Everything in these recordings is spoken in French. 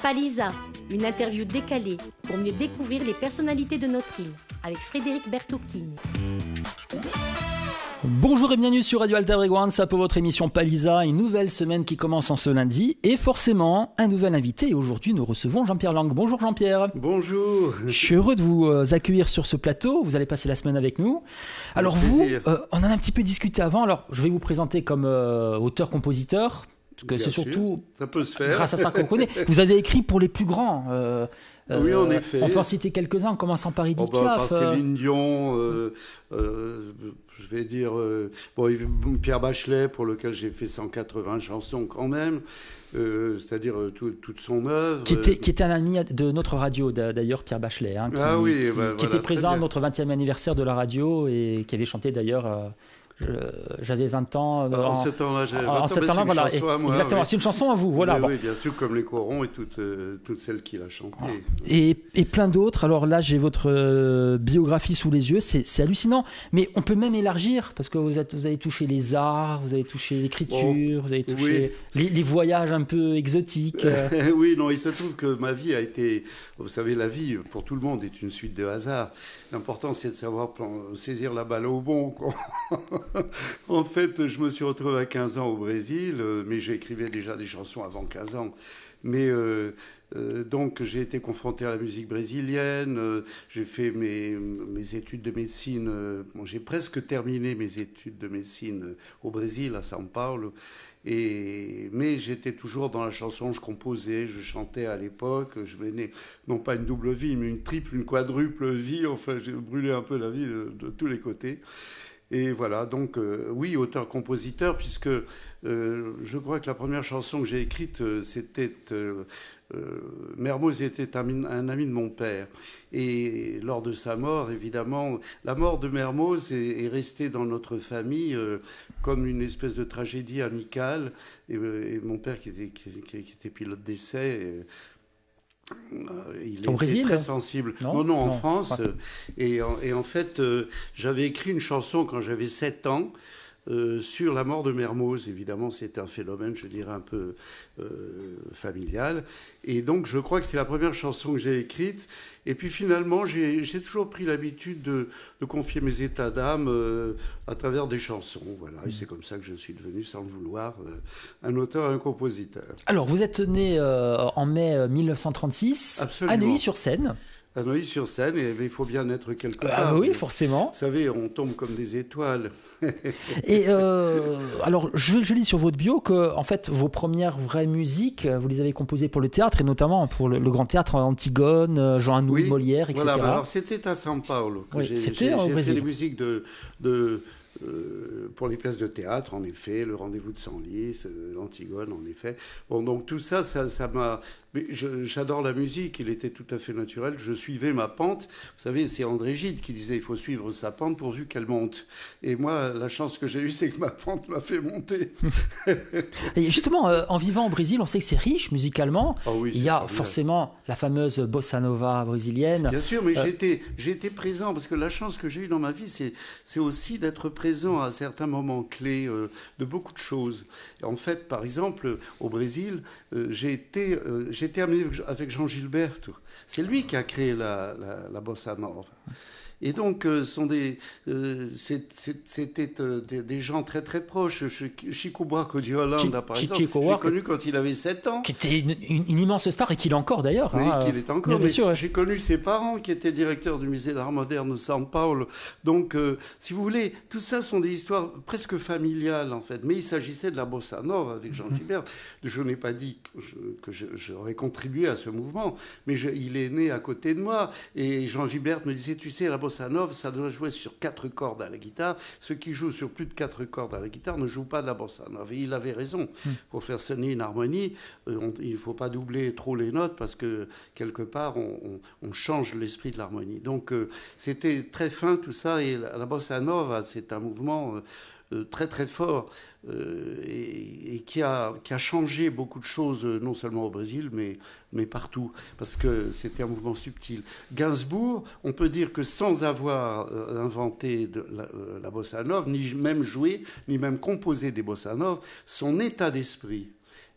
Palisa, une interview décalée pour mieux découvrir les personnalités de notre île, avec Frédéric Bertocchini. Bonjour et bienvenue sur Radio Alta Breguanza pour votre émission Palisa, une nouvelle semaine qui commence en ce lundi et forcément un nouvel invité. Et aujourd'hui nous recevons Jean-Pierre Lang. Bonjour Jean-Pierre. Bonjour. Je suis heureux de vous accueillir sur ce plateau, vous allez passer la semaine avec nous. Alors vous, on en a un petit peu discuté avant, alors je vais vous présenter comme auteur-compositeur. Parce que Bien c'est sûr, surtout ça peut se faire. Grâce à ça qu'on connaît. Vous avez écrit pour les plus grands. Oui, en effet. On peut en citer quelques-uns, en commençant par Edith Par Piaf. Céline Dion, je vais dire Pierre Bachelet, pour lequel j'ai fait 180 chansons quand même, c'est-à-dire toute son œuvre. Qui était un ami de notre radio, d'ailleurs, Pierre Bachelet, qui était présent à notre 20e anniversaire de la radio et qui avait chanté d'ailleurs... j'avais 20 ans. En ce temps-là, j'avais 20 ans, c'est une chanson à moi. Exactement, oui. C'est une chanson à vous, voilà. Oui, bien sûr, comme les corons et toutes celles qu'il a chantées. Et plein d'autres. Alors là, j'ai votre biographie sous les yeux, c'est hallucinant. Mais on peut même élargir, parce que vous avez touché les arts, vous avez touché l'écriture, vous avez touché les voyages un peu exotiques. Oui, non, il se trouve que ma vie a été... Vous savez, la vie, pour tout le monde, est une suite de hasards. L'important, c'est de savoir saisir la balle au bon, quoi. En fait, je me suis retrouvé à 15 ans au Brésil, mais j'écrivais déjà des chansons avant 15 ans. Mais donc, j'ai été confronté à la musique brésilienne, j'ai fait mes études de médecine, j'ai presque terminé mes études de médecine au Brésil, à São Paulo. Mais j'étais toujours dans la chanson, je composais, je chantais à l'époque, je menais non pas une double vie, mais une triple, une quadruple vie, enfin j'ai brûlé un peu la vie de tous les côtés. Et voilà, donc oui, auteur-compositeur, puisque je crois que la première chanson que j'ai écrite, c'était... Mermoz était un ami de mon père. Et lors de sa mort, évidemment, la mort de Mermoz est restée dans notre famille comme une espèce de tragédie amicale. Et mon père, qui était pilote d'essai... il au Brésil, était très sensible. Non, en France. Et en fait, j'avais écrit une chanson quand j'avais 7 ans sur la mort de Mermoz. Évidemment, c'était un phénomène, je dirais, un peu familial. Et donc, je crois que c'est la première chanson que j'ai écrite. Et puis finalement, j'ai toujours pris l'habitude de confier mes états d'âme à travers des chansons. Voilà. Et c'est comme ça que je suis devenu, sans le vouloir, un auteur et un compositeur. Alors, vous êtes né en mai 1936 Absolument. À Neuilly-sur-Seine. À Neuilly-sur-Seine, et il faut bien être quelque part. Ah oui, forcément. Vous savez, on tombe comme des étoiles. Et alors, je lis sur votre bio que, en fait, vos premières vraies musiques, vous les avez composées pour le théâtre, et notamment pour le grand théâtre, Antigone, Jean Anouilh, Molière, etc. Voilà, alors c'était à São Paulo. C'était au Brésil. J'ai fait des musiques pour les pièces de théâtre, en effet, le Rendez-vous de Senlis, Antigone, en effet. Bon, donc tout ça m'a... Mais j'adore la musique, il était tout à fait naturel. Je suivais ma pente. Vous savez, c'est André Gide qui disait il faut suivre sa pente pourvu qu'elle monte. Et moi, la chance que j'ai eue, c'est que ma pente m'a fait monter. Et justement, en vivant au Brésil, on sait que c'est riche musicalement. Oh oui, il y a forcément la fameuse bossa nova brésilienne. Bien sûr, mais j'ai été présent, parce que la chance que j'ai eue dans ma vie, c'est aussi d'être présent à certains moments clés de beaucoup de choses. Et en fait, par exemple, au Brésil, j'ai été amené avec Jean Gilberto. C'est lui qui a créé la bossa nova. Et donc, c'était des gens très très proches. Chico Buarque de Holanda, par exemple, j'ai connu quand il avait 7 ans. Qui était une immense star, et qu'il est encore d'ailleurs. Oui, qu'il est encore. Bien sûr. J'ai connu ses parents, qui étaient directeurs du musée d'art moderne de São Paulo. Donc, si vous voulez, tout ça sont des histoires presque familiales, en fait. Mais il s'agissait de la bossa nova avec Jean Gilbert. Je n'ai pas dit que j'aurais contribué à ce mouvement, mais il est né à côté de moi. Et Jean Gilbert me disait, tu sais, la bossa nova, ça doit jouer sur 4 cordes à la guitare. Ceux qui jouent sur plus de 4 cordes à la guitare ne jouent pas de la bossa nova. Et il avait raison. Pour faire sonner une harmonie, il ne faut pas doubler trop les notes, parce que quelque part, on change l'esprit de l'harmonie. Donc, c'était très fin tout ça. Et la bossa nova, c'est un mouvement très très fort et qui a changé beaucoup de choses, non seulement au Brésil, mais partout, parce que c'était un mouvement subtil. Gainsbourg, on peut dire que sans avoir inventé la bossa nova, ni même joué, ni même composé des bossa nova, son état d'esprit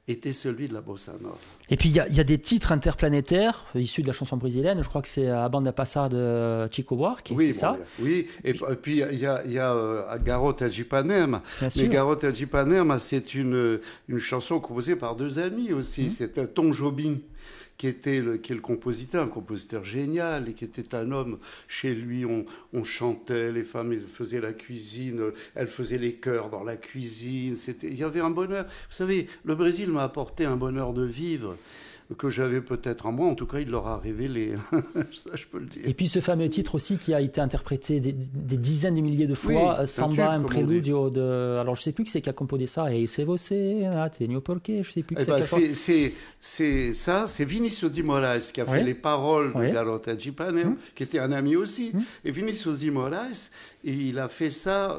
était celui de la bossa nova. Et puis il y a des titres interplanétaires issus de la chanson brésilienne. Je crois que c'est A Banda Passar de Chico Buarque, c'est ça? Oui, et puis il y a Garota de Ipanema. Mais Garota de Ipanema, c'est une chanson composée par deux amis aussi. C'est Tom Jobim, qui est le compositeur, un compositeur génial, et qui était un homme, chez lui, on chantait, les femmes faisaient la cuisine, elles faisaient les chœurs dans la cuisine, il y avait un bonheur. Vous savez, le Brésil m'a apporté un bonheur de vivre que j'avais peut-être en moi, en tout cas il l'aura révélé, ça je peux le dire. Et puis ce fameux titre aussi qui a été interprété des dizaines de milliers de fois, Samba un préludio de... Alors je ne sais plus qui c'est qui a composé ça, et c'est você, tenho porquê, je ne sais plus qui c'est Vinícius de Moraes qui a fait les paroles de Garota de Ipanema, qui était un ami aussi, et Vinícius de Moraes, il a fait ça,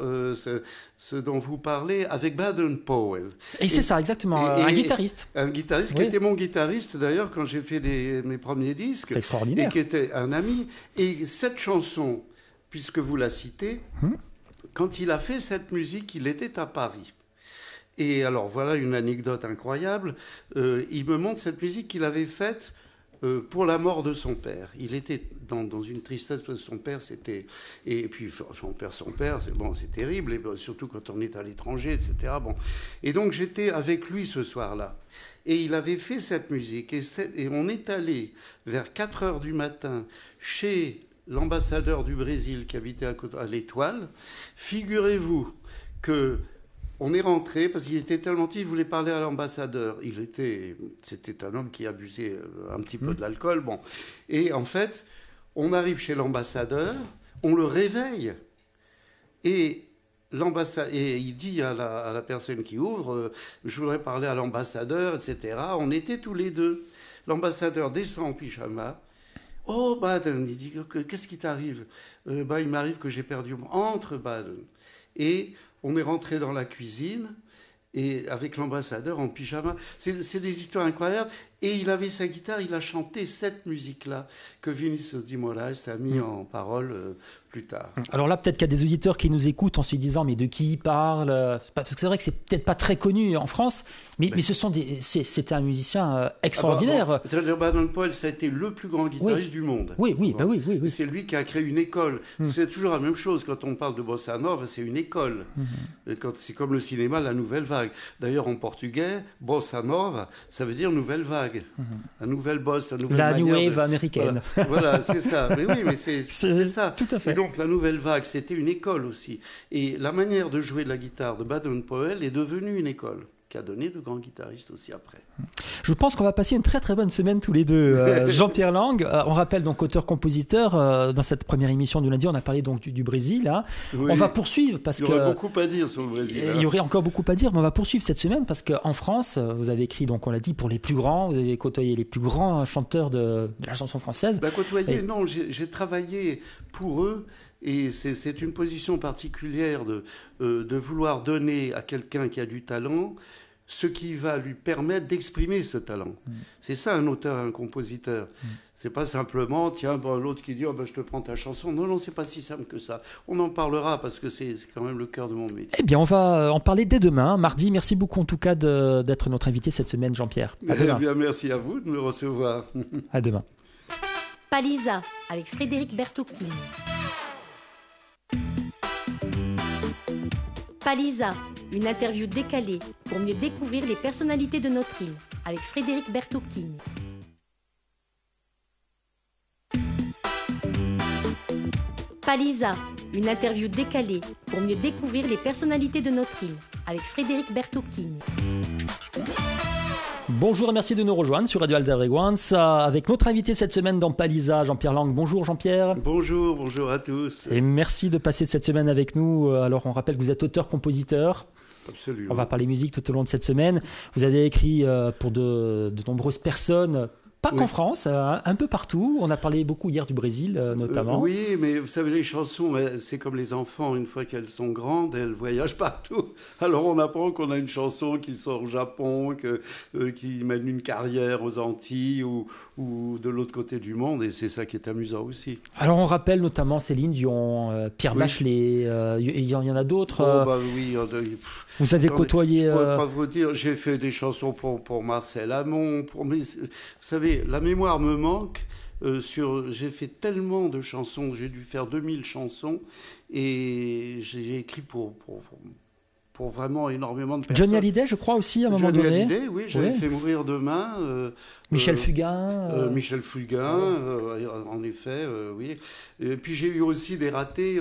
ce dont vous parlez, avec Baden-Powell. Et c'est ça, exactement, un guitariste. Un guitariste qui était mon guitariste d'ailleurs quand j'ai fait mes premiers disques. C'est extraordinaire. Et qui était un ami. Et cette chanson, puisque vous la citez, quand il a fait cette musique, il était à Paris. Et alors voilà une anecdote incroyable. Il me montre cette musique qu'il avait faite pour la mort de son père. Il était dans une tristesse parce que son père, c'était... Et puis son père, c'est terrible, et surtout quand on est à l'étranger, etc. Bon. Et donc j'étais avec lui ce soir-là. Et il avait fait cette musique. Et on est allé vers 4 heures du matin chez l'ambassadeur du Brésil qui habitait à l'Étoile. Figurez-vous que... On est rentré parce qu'il était tellement triste, il voulait parler à l'ambassadeur. C'était un homme qui abusait un petit peu de l'alcool. Bon. Et en fait, on arrive chez l'ambassadeur, on le réveille. Et il dit à la personne qui ouvre, je voudrais parler à l'ambassadeur, etc. On était tous les deux. L'ambassadeur descend en pyjama. Oh, Baden, il dit, qu'est-ce qui t'arrive? Il m'arrive que j'ai perdu entre Baden. Et on est rentré dans la cuisine et avec l'ambassadeur en pyjama. C'est des histoires incroyables. Et il avait sa guitare, il a chanté cette musique-là que Vinícius de Moraes a mis en parole plus tard. Alors là, peut-être qu'il y a des auditeurs qui nous écoutent en se disant mais de qui il parle? Parce que c'est vrai que c'est peut-être pas très connu en France, mais c'était un musicien extraordinaire. Baden-Powell, ça a été le plus grand guitariste du monde. Oui. C'est lui qui a créé une école. C'est toujours la même chose quand on parle de bossa nova, c'est une école. C'est comme le cinéma, la nouvelle vague. D'ailleurs, en portugais, bossa nova, ça veut dire nouvelle vague. La nouvelle bosse, la new wave américaine. Voilà, c'est ça. Mais oui, mais c'est ça. Tout à fait. Et donc la nouvelle vague, c'était une école aussi. Et la manière de jouer de la guitare de Baden-Powell est devenue une école qui a donné de grands guitaristes aussi après. Je pense qu'on va passer une très très bonne semaine tous les deux. Jean-Pierre Lang, on rappelle donc auteur-compositeur. Dans cette première émission du lundi, on a parlé donc du Brésil. Hein. Oui. On va poursuivre parce que... Il y aurait beaucoup à dire sur le Brésil. Il y aurait encore beaucoup à dire, mais on va poursuivre cette semaine parce qu'en France, vous avez écrit, donc on l'a dit, pour les plus grands, vous avez côtoyé les plus grands chanteurs de la chanson française. Non, j'ai travaillé pour eux. Et c'est une position particulière de vouloir donner à quelqu'un qui a du talent ce qui va lui permettre d'exprimer ce talent. C'est ça un auteur, un compositeur. C'est pas simplement, l'autre qui dit je te prends ta chanson. Non, c'est pas si simple que ça. On en parlera parce que c'est quand même le cœur de mon métier. Eh bien, on va en parler dès demain, mardi. Merci beaucoup en tout cas d'être notre invité cette semaine, Jean-Pierre. À demain. Bien, merci à vous de me recevoir. À demain. Palisa avec Frédéric Bertocchini. Palisa, une interview décalée pour mieux découvrir les personnalités de notre île avec Frédéric Bertocchini. Palisa, une interview décalée pour mieux découvrir les personnalités de notre île avec Frédéric Bertocchini. Bonjour et merci de nous rejoindre sur Radio Alta-Breguans avec notre invité cette semaine dans Palisa, Jean-Pierre Lang. Bonjour Jean-Pierre. Bonjour à tous. Et merci de passer cette semaine avec nous. Alors on rappelle que vous êtes auteur-compositeur. Absolument. On va parler musique tout au long de cette semaine. Vous avez écrit pour de nombreuses personnes, Pas qu'en France, un peu partout. On a parlé beaucoup hier du Brésil, notamment. Oui, mais vous savez, les chansons, c'est comme les enfants. Une fois qu'elles sont grandes, elles voyagent partout. Alors on apprend qu'on a une chanson qui sort au Japon, qui mène une carrière aux Antilles ou de l'autre côté du monde. Et c'est ça qui est amusant aussi. Alors on rappelle notamment Céline Dion, Pierre Bachelet. Il y en a d'autres. Oui. Vous avez côtoyé... Je ne pourrais pas vous dire. J'ai fait des chansons pour Marcel Amont. Vous savez, la mémoire me manque. J'ai fait tellement de chansons, j'ai dû faire 2000 chansons et j'ai écrit pour vraiment énormément de personnes. Johnny Hallyday, je crois aussi, à un moment donné. Johnny Hallyday, oui, j'avais fait Mourir demain. Michel Fugain. Michel Fugain, en effet, oui. Et puis j'ai eu aussi des ratés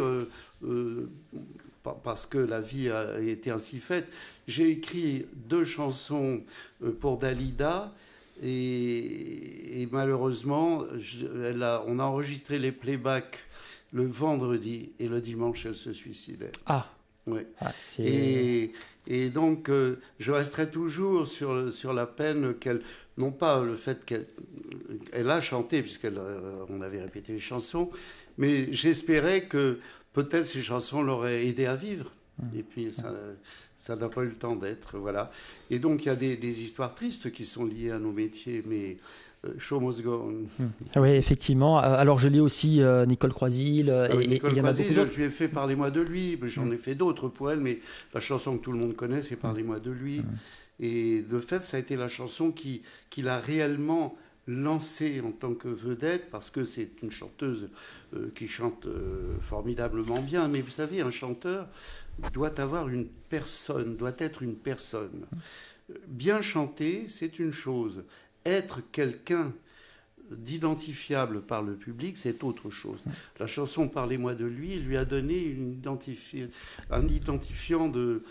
parce que la vie a été ainsi faite. J'ai écrit 2 chansons pour Dalida. Et malheureusement, on a enregistré les playbacks le vendredi et le dimanche, elle se suicidait. Ah. Oui. Et donc, je resterai toujours sur la peine qu'elle, non pas le fait qu'elle a chanté, puisqu'on avait répété les chansons, mais j'espérais que peut-être ces chansons l'auraient aidé à vivre. Et puis ça n'a pas eu le temps d'être, voilà. Et donc il y a des histoires tristes qui sont liées à nos métiers, mais show must go on. Oui, effectivement. Alors je lis aussi Nicole Croisil, Nicole et il y en a beaucoup d'autres. Je lui ai fait Parlez-moi de lui, j'en ai fait d'autres pour elle, mais la chanson que tout le monde connaît, c'est Parlez-moi de lui. Et de fait, ça a été la chanson qui l'a réellement lancée en tant que vedette, parce que c'est une chanteuse qui chante formidablement bien. Mais vous savez, un chanteur doit être une personne. Bien chanter, c'est une chose. Être quelqu'un d'identifiable par le public, c'est autre chose. La chanson Parlez-moi de lui a donné un identifiant de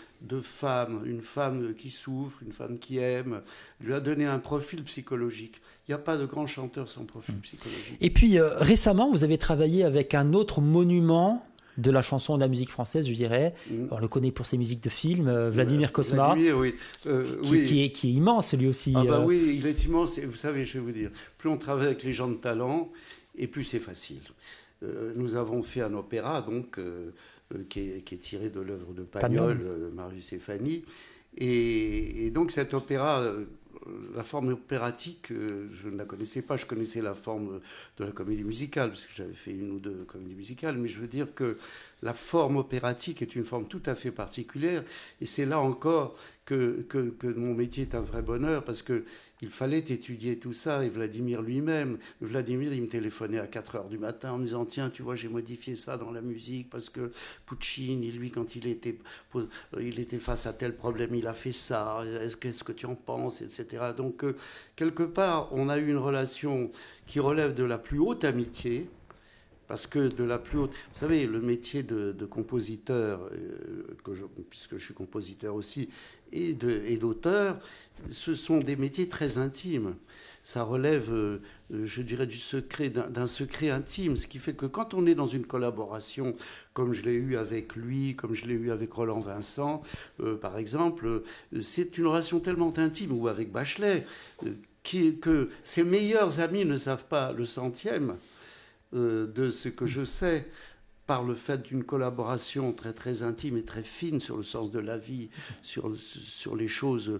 femme, une femme qui souffre, une femme qui aime, lui a donné un profil psychologique. Il n'y a pas de grand chanteur sans profil psychologique. Et puis récemment, vous avez travaillé avec un autre monument de la chanson de la musique française, je dirais. On le connaît pour ses musiques de films, Vladimir Cosma, oui. Qui est immense lui aussi. Oui, il est immense. Et vous savez, je vais vous dire, plus on travaille avec les gens de talent, et plus c'est facile. Nous avons fait un opéra, donc, qui est tiré de l'œuvre de Pagnol, Marius et Fanny. Et donc cet opéra... la forme opératique, je ne la connaissais pas. Je connaissais la forme de la comédie musicale, parce que j'avais fait 1 ou 2 comédies musicales. Mais je veux dire que la forme opératique est une forme tout à fait particulière. Et c'est là encore que mon métier est un vrai bonheur, parce qu'il fallait étudier tout ça. Et Vladimir lui-même, il me téléphonait à 4 heures du matin en me disant « Tiens, tu vois, j'ai modifié ça dans la musique, parce que Puccini, lui, quand il était face à tel problème, il a fait ça. Qu'est-ce que tu en penses ?» etc. Donc, quelque part, on a eu une relation qui relève de la plus haute amitié, parce que de la plus haute... Vous savez, le métier de compositeur, puisque je suis compositeur aussi, et d'auteur, ce sont des métiers très intimes. Ça relève, je dirais, d'un secret intime, ce qui fait que quand on est dans une collaboration, comme je l'ai eu avec lui, comme je l'ai eu avec Roland Vincent, par exemple, c'est une relation tellement intime, ou avec Bachelet, que ses meilleurs amis ne savent pas le centième de ce que je sais, par le fait d'une collaboration très très intime et très fine sur le sens de la vie, sur les choses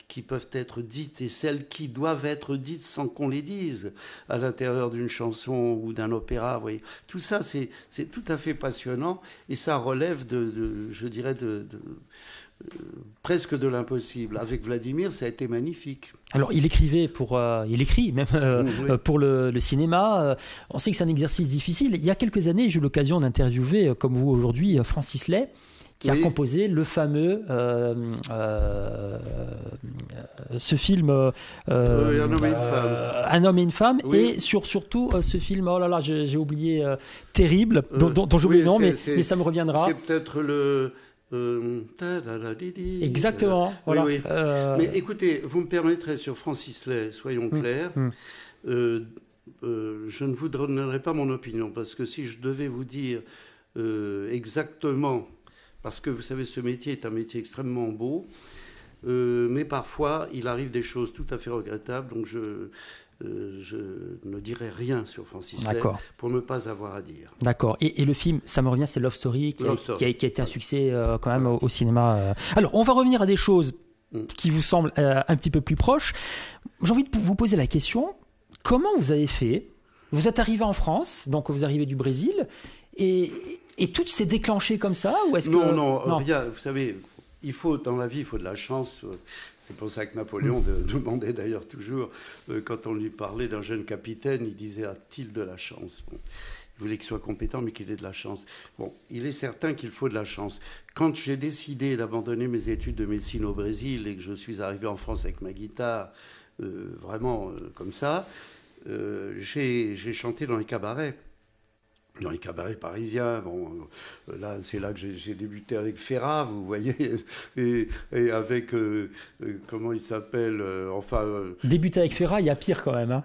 qui peuvent être dites et celles qui doivent être dites sans qu'on les dise à l'intérieur d'une chanson ou d'un opéra. Vous voyez. Tout ça, c'est tout à fait passionnant et ça relève je dirais, presque de l'impossible. Avec Vladimir, ça a été magnifique. Alors, il écrit même pour le cinéma. On sait que c'est un exercice difficile. Il y a quelques années, j'ai eu l'occasion d'interviewer, comme vous aujourd'hui, Francis Lay, qui a composé le fameux ce film Un homme et une femme, et surtout ce film, oh là là, j'ai oublié, terrible, dont j'ai oublié le nom, mais ça me reviendra. C'est peut-être le... Exactement. Voilà. Oui. Mais écoutez, vous me permettrez sur Francis Lay, soyons clairs, je ne vous donnerai pas mon opinion, parce que si je devais vous dire exactement, parce que vous savez, ce métier est un métier extrêmement beau, mais parfois il arrive des choses tout à fait regrettables, donc je ne dirai rien sur Francis Lay pour ne pas avoir à dire. D'accord. Et le film, ça me revient, c'est Love Story, qui a été un succès quand même au cinéma. Alors, on va revenir à des choses qui vous semblent un petit peu plus proches. J'ai envie de vous poser la question, comment vous avez fait? Vous êtes arrivé en France, donc vous arrivez du Brésil, et tout s'est déclenché comme ça, ou est-ce que... Non, rien. Vous savez, dans la vie, il faut de la chance. C'est pour ça que Napoléon demandait d'ailleurs toujours, quand on lui parlait d'un jeune capitaine, il disait « a-t-il de la chance ?» Il voulait qu'il soit compétent, mais qu'il ait de la chance. Bon, il est certain qu'il faut de la chance. Quand j'ai décidé d'abandonner mes études de médecine au Brésil et que je suis arrivé en France avec ma guitare, vraiment comme ça, j'ai chanté dans les cabarets. Dans les cabarets parisiens, bon, là, c'est là que j'ai débuté avec Ferrat, vous voyez, et avec, comment il s'appelle, Débuter avec Ferrat, il y a pire quand même, hein.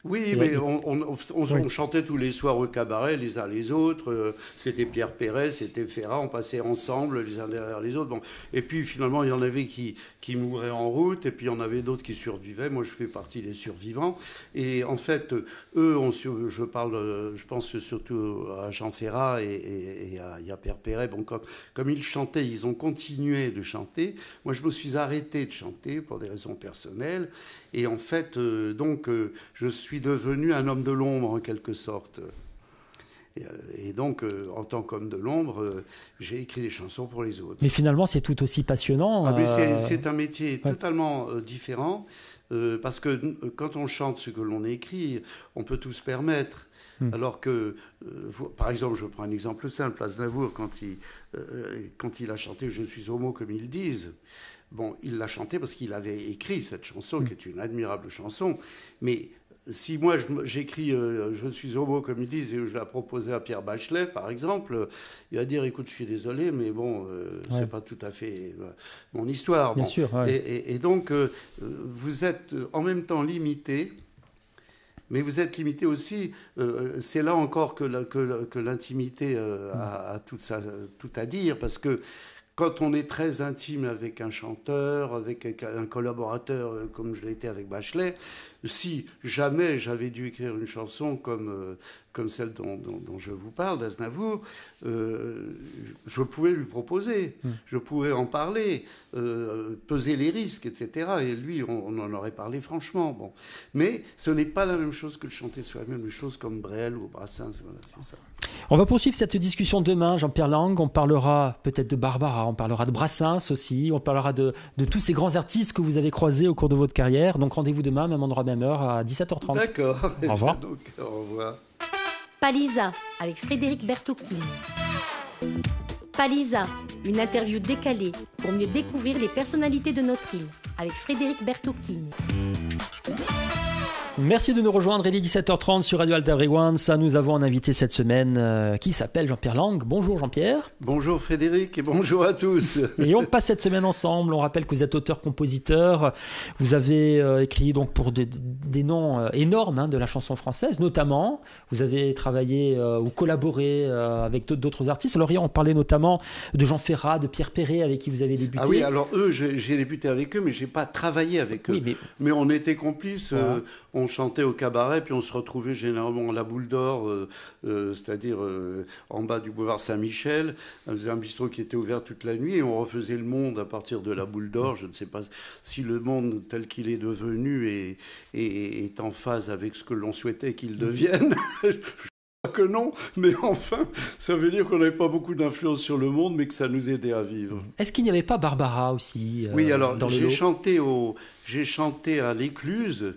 Oui, mais on chantait tous les soirs au cabaret, les uns les autres. C'était Pierre Perret, c'était Ferrat, on passait ensemble les uns derrière les autres. Bon. Et puis finalement, il y en avait qui mouraient en route, et puis il y en avait d'autres qui survivaient. Moi, je fais partie des survivants. Et en fait, eux, je pense surtout à Jean Ferrat et à Pierre Perret. Bon, comme ils chantaient, ils ont continué de chanter. Moi, je me suis arrêté de chanter pour des raisons personnelles. Et en fait, je suis devenu un homme de l'ombre, en quelque sorte. Et donc, en tant qu'homme de l'ombre, j'ai écrit des chansons pour les autres. Mais finalement, c'est tout aussi passionnant. Mais c'est un métier totalement différent, parce que quand on chante ce que l'on écrit, on peut tout se permettre. Alors que, par exemple, je prends un exemple simple, Aznavour, quand il a chanté « Je suis homo » comme ils disent, bon, il l'a chanté parce qu'il avait écrit cette chanson, qui est une admirable chanson. Mais si moi j'écris Je suis homo, comme ils disent, et je la proposais à Pierre Bachelet, par exemple, il va dire écoute, je suis désolé, mais bon, c'est pas tout à fait mon histoire. Bien sûr. Et donc, vous êtes en même temps limité. Mais vous êtes limité aussi, c'est là encore que l'intimité a tout à dire, parce que quand on est très intime avec un chanteur, avec un collaborateur, comme je l'ai été avec Bachelet, si jamais j'avais dû écrire une chanson comme celle dont je vous parle, d'Aznavour, je pouvais lui proposer, je pouvais en parler, peser les risques, etc. Et lui, on en aurait parlé franchement. Bon. Mais ce n'est pas la même chose que de chanter soi-même, une chose comme Brel ou Brassens. Voilà, c'est ça. On va poursuivre cette discussion demain, Jean-Pierre Lang. On parlera peut-être de Barbara, on parlera de Brassens aussi, on parlera de tous ces grands artistes que vous avez croisés au cours de votre carrière. Donc rendez-vous demain, même endroit, même heure, à 17h30. D'accord. Au revoir. Donc, au revoir. Palisa, avec Frédéric Bertocchini. Palisa, une interview décalée pour mieux découvrir les personnalités de notre île, avec Frédéric Bertocchini. Merci de nous rejoindre, il est 17h30 sur Radio Alta Frequenza. Nous avons un invité cette semaine qui s'appelle Jean-Pierre Lang. Bonjour Jean-Pierre. Bonjour Frédéric et bonjour à tous. Et on passe cette semaine ensemble. On rappelle que vous êtes auteur-compositeur. Vous avez écrit donc pour des noms énormes de la chanson française, notamment. Vous avez travaillé ou collaboré avec d'autres artistes. Alors hier, on parlait notamment de Jean Ferrat, de Pierre Perret, avec qui vous avez débuté. Ah oui, alors eux, j'ai débuté avec eux, mais j'ai pas travaillé avec eux. Oui, mais on était complices. On chantait au cabaret, puis on se retrouvait généralement à la Boule d'Or, c'est-à-dire en bas du boulevard Saint-Michel. C'était un bistrot qui était ouvert toute la nuit et on refaisait le monde à partir de la Boule d'Or. Je ne sais pas si le monde tel qu'il est devenu est en phase avec ce que l'on souhaitait qu'il devienne. Que non, mais enfin, ça veut dire qu'on n'avait pas beaucoup d'influence sur le monde, mais que ça nous aidait à vivre. Est-ce qu'il n'y avait pas Barbara aussi Oui, alors dans j'ai chanté à l'Écluse,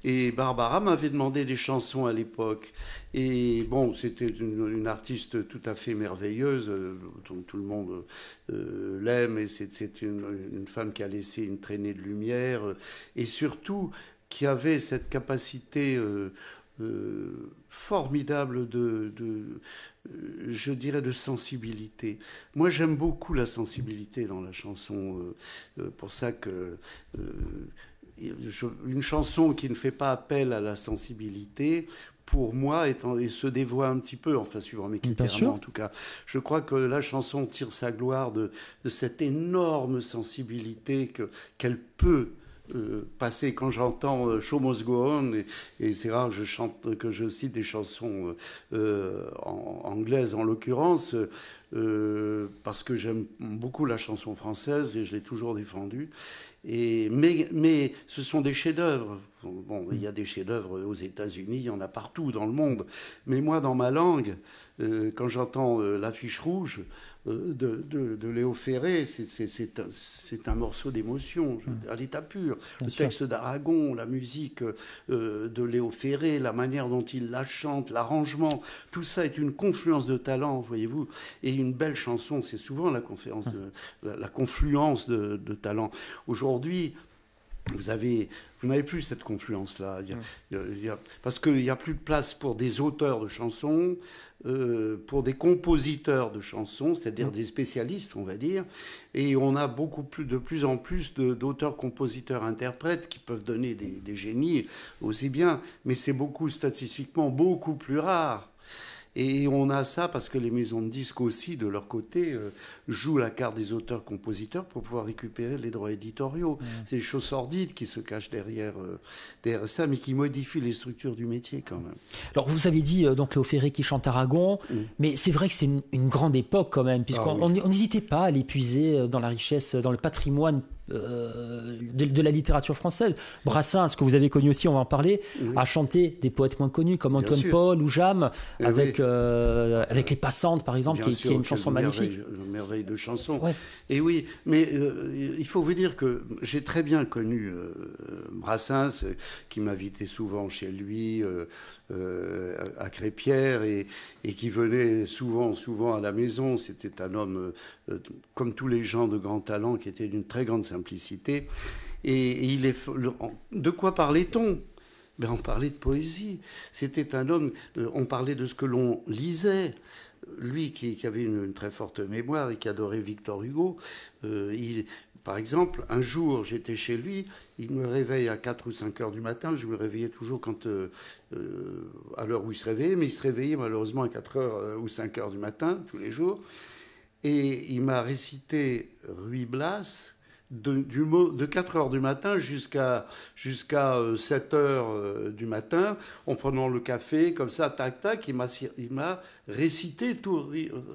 et Barbara m'avait demandé des chansons à l'époque. Et bon, c'était une artiste tout à fait merveilleuse, tout le monde l'aime, et c'est une femme qui a laissé une traînée de lumière, et surtout qui avait cette capacité formidable je dirais, de sensibilité. Moi, j'aime beaucoup la sensibilité dans la chanson. Pour ça que une chanson qui ne fait pas appel à la sensibilité, pour moi, et se dévoie un petit peu, enfin, suivant mes critères, en tout cas. Je crois que la chanson tire sa gloire de cette énorme sensibilité qu'elle peut passer. Quand j'entends Show Must Go On, et c'est rare que je cite des chansons anglaises en l'occurrence, parce que j'aime beaucoup la chanson française et je l'ai toujours défendue. Mais ce sont des chefs-d'œuvre. Bon, il y a des chefs-d'œuvre aux États-Unis, il y en a partout dans le monde. Mais moi, dans ma langue, quand j'entends l'affiche rouge de Léo Ferré, c'est un morceau d'émotion à l'état pur. Le texte d'Aragon, la musique de Léo Ferré, la manière dont il la chante, l'arrangement, tout ça est une confluence de talents, voyez-vous. Et une belle chanson, c'est souvent la confluence de talents. Aujourd'hui, vous n'avez plus cette confluence-là. Parce qu'il n'y a plus de place pour des auteurs de chansons, pour des compositeurs de chansons, c'est-à-dire des spécialistes, on va dire. Et on a de plus en plus d'auteurs, compositeurs, interprètes qui peuvent donner des génies aussi bien. Mais c'est statistiquement beaucoup plus rare. Et on a ça parce que les maisons de disques aussi, de leur côté, jouent la carte des auteurs-compositeurs pour pouvoir récupérer les droits éditoriaux. C'est des choses sordides qui se cachent derrière ça, mais qui modifient les structures du métier quand même. Alors vous avez dit donc Léo Ferré qui chante Aragon, mais c'est vrai que c'est une grande époque quand même, puisqu'on n'hésitait pas à l'épuiser dans la richesse, dans le patrimoine de la littérature française. Brassens, que vous avez connu aussi, on va en parler, a chanté des poètes moins connus comme Antoine Paul ou Jam, avec Les Passantes par exemple, qui est une chanson magnifique. Une merveille de chanson. Ouais. Et oui, mais il faut vous dire que j'ai très bien connu Brassens, qui m'invitait souvent chez lui à Crépierre et qui venait souvent à la maison. C'était un homme, comme tous les gens de grand talent, qui était d'une très grande simplicité. Et de quoi parlait-on ? Ben, on parlait de poésie. C'était un homme, on parlait de ce que l'on lisait. Lui qui avait une très forte mémoire et qui adorait Victor Hugo, par exemple, un jour, j'étais chez lui, il me réveille à 4 ou 5 heures du matin. Je me réveillais toujours à l'heure où il se réveillait, mais il se réveillait malheureusement à 4 heures ou 5 heures du matin, tous les jours. Et il m'a récité Ruy Blas de 4 heures du matin jusqu'à 7 heures du matin, en prenant le café, comme ça, tac, tac. Il m'a récité tout,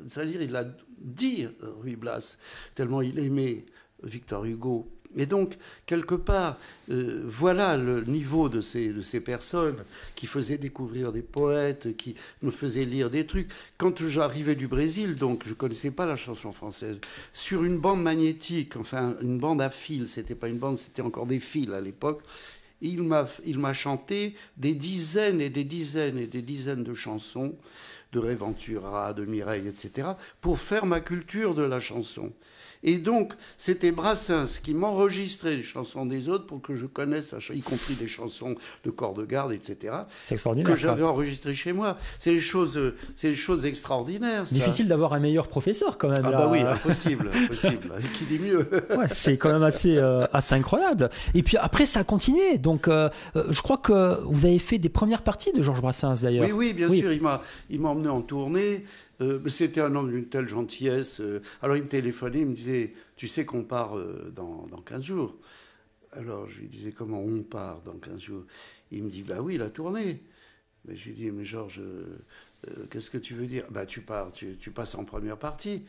c'est-à-dire il a dit Ruy Blas, tellement il aimait Victor Hugo. Et donc, quelque part, voilà le niveau de ces personnes qui faisaient découvrir des poètes, qui me faisaient lire des trucs. Quand j'arrivais du Brésil, donc je ne connaissais pas la chanson française, sur une bande magnétique, enfin une bande à fil, c'était pas une bande, c'était encore des fils à l'époque, il m'a chanté des dizaines et des dizaines et des dizaines de chansons, de Ray Ventura, de Mireille, etc., pour faire ma culture de la chanson. Et donc, c'était Brassens qui m'enregistrait les chansons des autres pour que je connaisse, y compris des chansons de corps de garde, etc. C'est extraordinaire. Que j'avais enregistrées chez moi. C'est des choses extraordinaires. Ça. Difficile d'avoir un meilleur professeur quand même. Ah bah oui, impossible. Qui dit mieux. Ouais, c'est quand même assez incroyable. Et puis après, ça a continué. Donc, je crois que vous avez fait des premières parties de Georges Brassens d'ailleurs. Oui, bien sûr. Il m'a emmené en tournée. C'était un homme d'une telle gentillesse. Alors il me téléphonait, il me disait « Tu sais qu'on part dans 15 jours ?» Alors je lui disais « Comment on part dans 15 jours ?» Il me dit « Bah oui, la tournée. » Mais je lui dis « Mais Georges, qu'est-ce que tu veux dire ?»« Bah tu pars, tu passes en première partie. »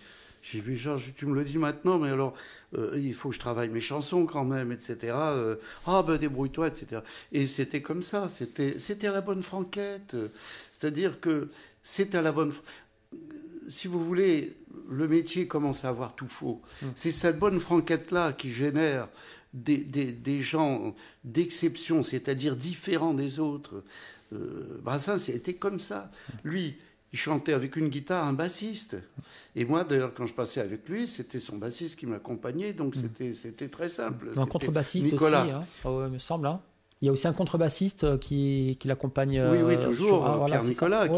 Je lui dis « Georges, tu me le dis maintenant, mais alors il faut que je travaille mes chansons quand même, etc. Ah ben débrouille-toi, etc. » Et c'était comme ça, c'était à la bonne franquette. C'est-à-dire que c'était à la bonne... Si vous voulez, le métier commence à avoir tout faux. C'est cette bonne franquette-là qui génère des gens d'exception, c'est-à-dire différents des autres. Brassens, c'était comme ça. Lui, il chantait avec une guitare, un bassiste. Et moi, d'ailleurs, quand je passais avec lui, c'était son bassiste qui m'accompagnait, donc c'était très simple. Un contrebassiste aussi, hein, il me semble, hein. Il y a aussi un contrebassiste qui l'accompagne. Oui, toujours, Pierre Nicolas,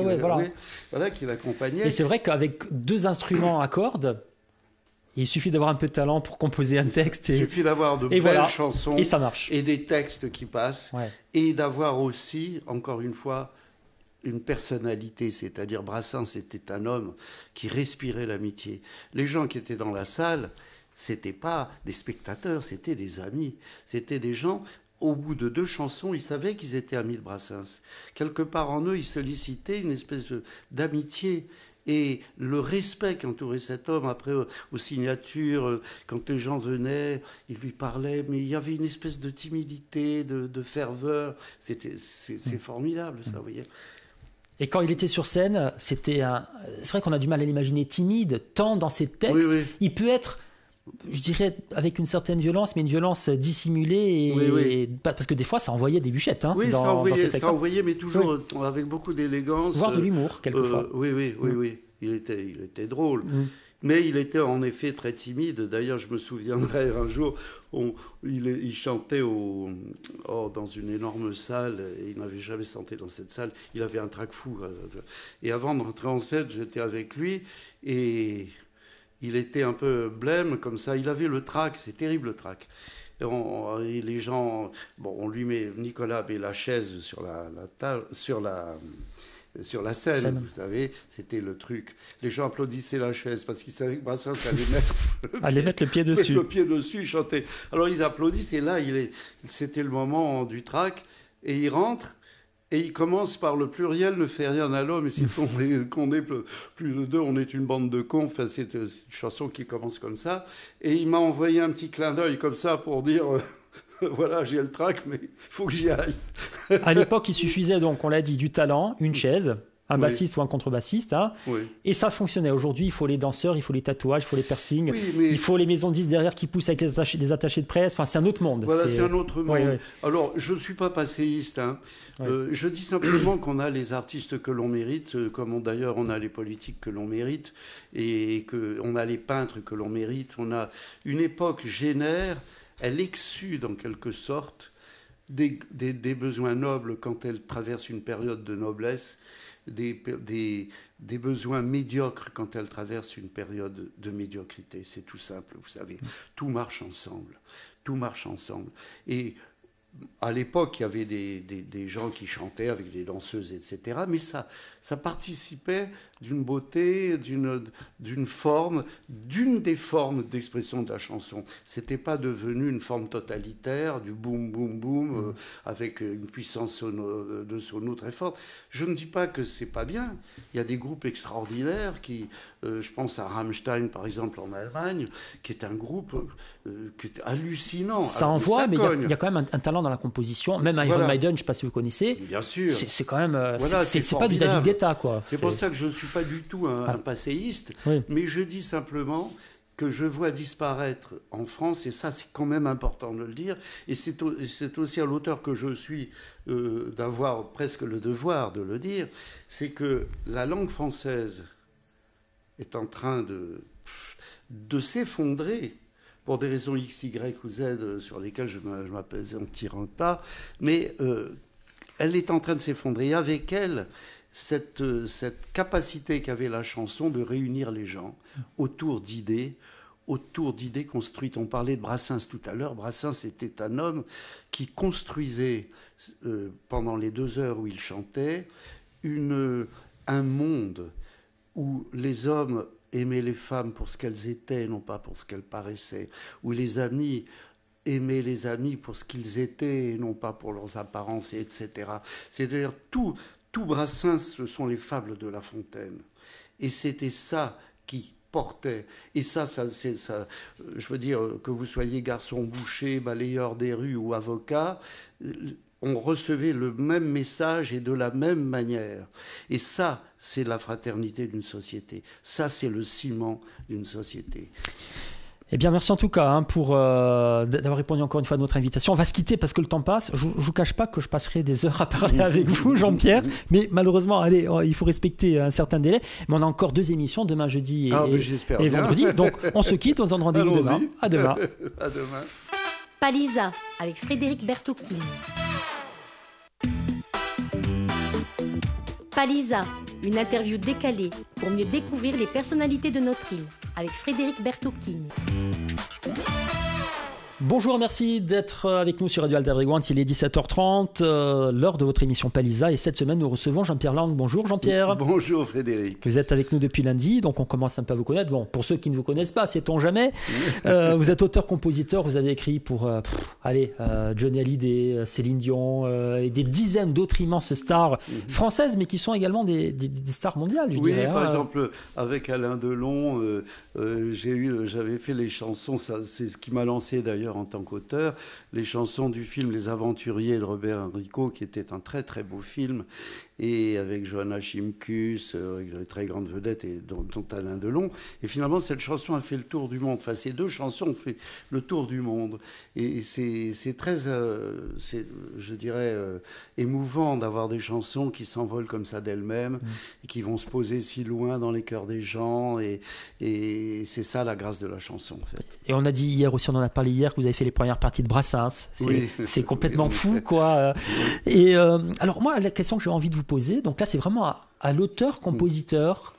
qui l'accompagnait. Et c'est vrai qu'avec 2 instruments à cordes, il suffit d'avoir un peu de talent pour composer un texte. Il suffit d'avoir de belles chansons. Et ça marche. Et des textes qui passent. Ouais. Et d'avoir aussi, encore une fois, une personnalité, c'est-à-dire Brassens était un homme qui respirait l'amitié. Les gens qui étaient dans la salle, c'était pas des spectateurs, c'était des amis. C'était des gens, au bout de 2 chansons, ils savaient qu'ils étaient amis de Brassens. Quelque part en eux, ils sollicitaient une espèce d'amitié. Et le respect qu'entourait cet homme, après aux signatures, quand les gens venaient, ils lui parlaient, mais il y avait une espèce de timidité, de ferveur. C'est formidable, ça, vous voyez. Et quand il était sur scène, c'est vrai qu'on a du mal à l'imaginer timide, tant dans ses textes, oui. Il peut être, je dirais, avec une certaine violence, mais une violence dissimulée, et parce que des fois, ça envoyait des bûchettes. Hein, oui, ça envoyait, mais toujours avec beaucoup d'élégance. Voire de l'humour, quelquefois. Oui. Il était drôle. Mais il était en effet très timide. D'ailleurs, je me souviendrai un jour, il chantait dans une énorme salle, et il n'avait jamais chanté dans cette salle. Il avait un trac fou. Et avant de rentrer en scène, j'étais avec lui, et il était un peu blême, comme ça. Il avait le trac, c'est terrible le trac. Et les gens, on lui met, Nicolas met la chaise sur la scène, vous savez, c'était le truc. Les gens applaudissaient la chaise parce qu'ils savaient que Brassens allait mettre le pied dessus. Le pied dessus, chanter. Alors ils applaudissent, et là, c'était le moment du trac, et il rentre, et il commence par le pluriel ne fait rien à l'homme, et si qu'on est plus de 2, on est une bande de cons. Enfin, c'est une chanson qui commence comme ça, et il m'a envoyé un petit clin d'œil comme ça pour dire... Voilà, j'ai le trac, mais il faut que j'y aille. À l'époque, il suffisait donc, on l'a dit, du talent, une chaise, un bassiste ou un contrebassiste, hein, et ça fonctionnait. Aujourd'hui, il faut les danseurs, il faut les tatouages, il faut les piercings, il faut les maisons de 10 derrière qui poussent avec des attachés de presse. Enfin, c'est un autre monde. Voilà, c'est un autre monde. Oui. Alors, je ne suis pas passéiste. Hein. Je dis simplement qu'on a les artistes que l'on mérite, comme d'ailleurs on a les politiques que l'on mérite, et qu'on a les peintres que l'on mérite. On a une époque génère. Elle exsude en quelque sorte des besoins nobles quand elle traverse une période de noblesse, des besoins médiocres quand elle traverse une période de médiocrité. C'est tout simple, vous savez. Tout marche ensemble. Tout marche ensemble. Et à l'époque, il y avait des gens qui chantaient avec des danseuses, etc. Mais ça participait d'une beauté, d'une forme, d'une des formes d'expression de la chanson. C'était pas devenu une forme totalitaire, du boum, boum, boum, avec une puissance de sono très forte. Je ne dis pas que c'est pas bien. Il y a des groupes extraordinaires qui... je pense à Rammstein, par exemple, en Allemagne, qui est un groupe qui est hallucinant. Ça envoie, mais il y a quand même un talent dans la composition. Même Iron Maiden, je ne sais pas si vous connaissez. Bien sûr. C'est quand même... c'est pas du David Guetta, quoi. C'est pour ça que je ne suis pas du tout un passéiste, mais je dis simplement que je vois disparaître en France, et ça c'est quand même important de le dire, et c'est aussi à l'auteur que je suis d'avoir presque le devoir de le dire, c'est que la langue française est en train de s'effondrer pour des raisons X, Y ou Z sur lesquelles je ne m'appesantirai pas, mais elle est en train de s'effondrer. Et avec elle, cette capacité qu'avait la chanson de réunir les gens autour d'idées construites. On parlait de Brassens tout à l'heure. Brassens était un homme qui construisait, pendant les 2 heures où il chantait, un monde où les hommes aimaient les femmes pour ce qu'elles étaient, non pas pour ce qu'elles paraissaient, où les amis aimaient les amis pour ce qu'ils étaient, et non pas pour leurs apparences, etc. C'est-à-dire tout Brassens, ce sont les fables de La Fontaine. Et c'était ça qui portait. Et ça, je veux dire, que vous soyez garçon boucher, balayeur des rues ou avocat, on recevait le même message et de la même manière. Et ça, c'est la fraternité d'une société. Ça, c'est le ciment d'une société. Eh bien, merci en tout cas pour d'avoir répondu encore une fois à notre invitation. On va se quitter parce que le temps passe. Je ne vous cache pas que je passerai des heures à parler avec vous, Jean-Pierre. Mais malheureusement, allez, il faut respecter un certain délai. Mais on a encore 2 émissions, demain jeudi et vendredi. Donc, on se quitte, on se donne rendez-vous demain. À demain. À demain. Palisa avec Frédéric Bertocchini. Palisa, une interview décalée pour mieux découvrir les personnalités de notre île avec Frédéric Bertocchini. Bonjour, merci d'être avec nous sur Radio Alta Brigante. Il est 17h30, l'heure de votre émission Palisa. Et cette semaine, nous recevons Jean-Pierre Lang. Bonjour Jean-Pierre. Bonjour Frédéric. Vous êtes avec nous depuis lundi, donc on commence un peu à vous connaître. Bon, pour ceux qui ne vous connaissent pas, sait-on jamais. Vous êtes auteur-compositeur, vous avez écrit pour Johnny Hallyday, Céline Dion et des dizaines d'autres immenses stars françaises, mais qui sont également des stars mondiales, je dirais. Oui, par exemple, avec Alain Delon, j'avais fait les chansons, c'est ce qui m'a lancé d'ailleurs en tant qu'auteur, les chansons du film Les Aventuriers de Robert Enrico, qui était un très très beau film, et avec Johanna Chimkus, avec les très grandes vedettes, et dont Alain Delon. Et finalement, cette chanson a fait le tour du monde. Enfin, ces deux chansons ont fait le tour du monde. Et c'est très, je dirais, émouvant d'avoir des chansons qui s'envolent comme ça d'elles-mêmes, et qui vont se poser si loin dans les cœurs des gens. Et c'est ça la grâce de la chanson, en fait. Et on a dit hier aussi, on en a parlé hier, que vous avez fait les premières parties de Brassens. C'est complètement fou, quoi. Et alors moi, la question que j'ai envie de vous poser, donc là c'est vraiment à l'auteur-compositeur,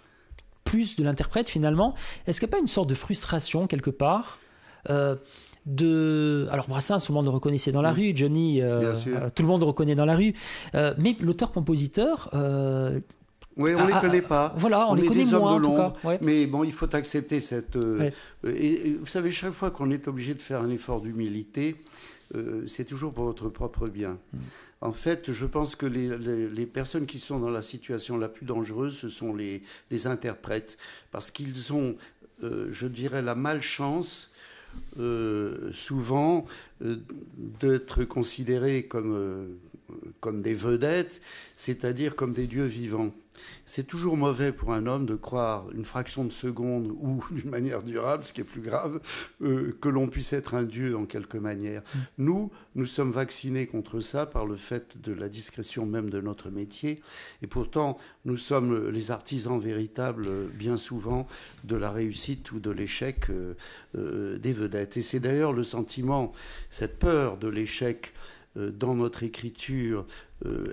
plus de l'interprète finalement. Est-ce qu'il n'y a pas une sorte de frustration quelque part alors Brassens, tout le monde le reconnaissait dans la rue, Johnny, tout le monde le reconnaît dans la rue, mais l'auteur-compositeur... Oui, on ne les connaît pas. Voilà, on les connaît moins en tout cas. Ouais. Mais bon, il faut accepter cette... et vous savez, chaque fois qu'on est obligé de faire un effort d'humilité, c'est toujours pour votre propre bien. En fait, je pense que les personnes qui sont dans la situation la plus dangereuse, ce sont les interprètes, parce qu'ils ont, je dirais, la malchance, souvent, d'être considérés comme des vedettes, c'est-à-dire comme des dieux vivants. C'est toujours mauvais pour un homme de croire une fraction de seconde ou d'une manière durable, ce qui est plus grave, que l'on puisse être un dieu en quelque manière. Nous sommes vaccinés contre ça par le fait de la discrétion même de notre métier. Et pourtant, nous sommes les artisans véritables, bien souvent, de la réussite ou de l'échec des vedettes. Et c'est d'ailleurs le sentiment, cette peur de l'échec dans notre écriture,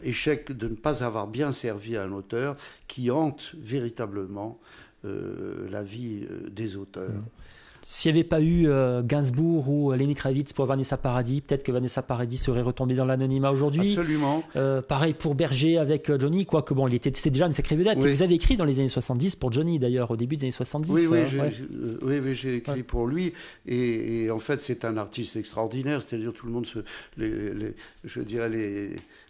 échec de ne pas avoir bien servi à un auteur, qui hante véritablement la vie des auteurs. S'il n'y avait pas eu Gainsbourg ou Lenny Kravitz pour Vanessa Paradis, peut-être que Vanessa Paradis serait retombée dans l'anonymat aujourd'hui. Absolument. Pareil pour Berger avec Johnny, quoique bon, c'était déjà une sacrée vedette. Oui. Et vous avez écrit dans les années 70 pour Johnny, d'ailleurs, au début des années 70. Oui, j'ai écrit pour lui. Et en fait, c'est un artiste extraordinaire. C'est-à-dire, tout le monde je dirais,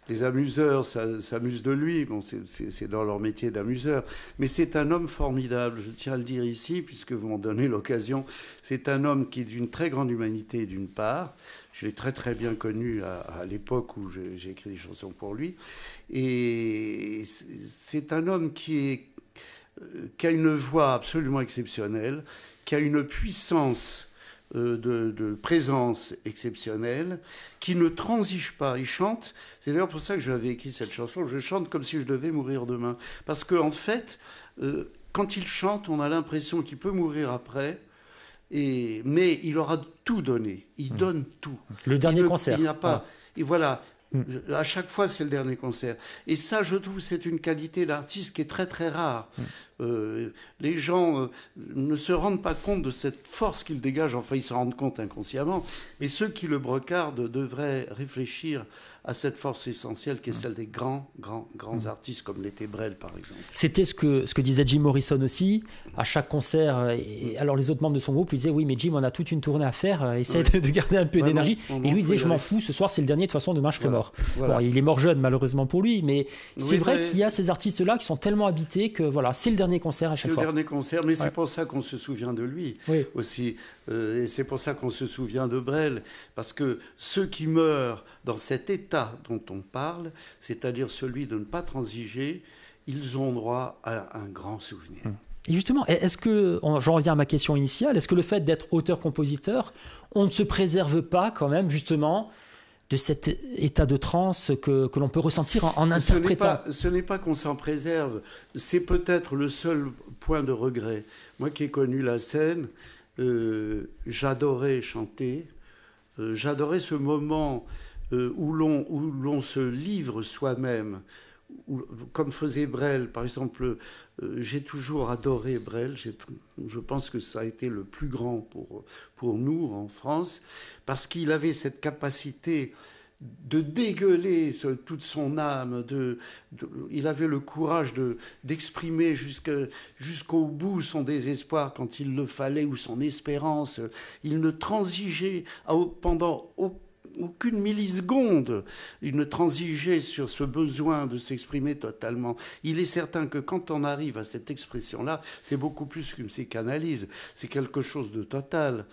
les amuseurs s'amusent de lui. Bon, c'est dans leur métier d'amuseur. Mais c'est un homme formidable, je tiens à le dire ici, puisque vous m'en donnez l'occasion. C'est un homme qui est d'une très grande humanité, d'une part. Je l'ai très très bien connu à l'époque où j'ai écrit des chansons pour lui. Et c'est un homme qui a une voix absolument exceptionnelle, qui a une puissance de présence exceptionnelle, qui ne transige pas. Il chante, c'est d'ailleurs pour ça que je lui avais écrit cette chanson, je chante comme si je devais mourir demain. Parce qu'en fait, quand il chante, on a l'impression qu'il peut mourir après, mais il aura tout donné. Il donne tout. Le dernier concert. Il n'a pas... Et voilà... À chaque fois, c'est le dernier concert. Et ça, je trouve, c'est une qualité d'artiste qui est très, très rare. Les gens ne se rendent pas compte de cette force qu'il dégage. Enfin, ils s'en rendent compte inconsciemment. Mais ceux qui le brocardent devraient réfléchir à cette force essentielle qui est celle des grands artistes, comme l'était Brel, par exemple. C'était ce que disait Jim Morrison aussi, à chaque concert. Et alors, les autres membres de son groupe lui disaient « Oui, mais Jim, on a toute une tournée à faire. Essaye de garder un peu d'énergie. » Et lui disait « Je m'en fous, ce soir, c'est le dernier. De toute façon, demain, je serai mort. Voilà. » Bon, il est mort jeune, malheureusement pour lui. Mais c'est vrai qu'il y a ces artistes-là qui sont tellement habités que voilà, c'est le dernier concert à chaque fois. C'est le dernier concert, mais c'est pour ça qu'on se souvient de lui aussi. Et c'est pour ça qu'on se souvient de Brel. Parce que ceux qui meurent dans cet état dont on parle, c'est-à-dire celui de ne pas transiger, ils ont droit à un grand souvenir. Et justement, est-ce que, j'en reviens à ma question initiale, est-ce que le fait d'être auteur-compositeur, on ne se préserve pas quand même justement de cet état de transe que l'on peut ressentir en interprétant? Ce n'est pas qu'on s'en préserve, c'est peut-être le seul point de regret. Moi qui ai connu la scène, j'adorais chanter, j'adorais ce moment où l'on se livre soi-même, comme faisait Brel, par exemple, j'ai toujours adoré Brel. Je pense que ça a été le plus grand pour nous en France, parce qu'il avait cette capacité de dégueuler toute son âme. Il avait le courage d'exprimer jusqu'au bout son désespoir quand il le fallait, ou son espérance. Il ne transigeait pendant aucune milliseconde. Il ne transigeait sur ce besoin de s'exprimer totalement. Il est certain que quand on arrive à cette expression-là, c'est beaucoup plus qu'une psychanalyse. C'est quelque chose de total.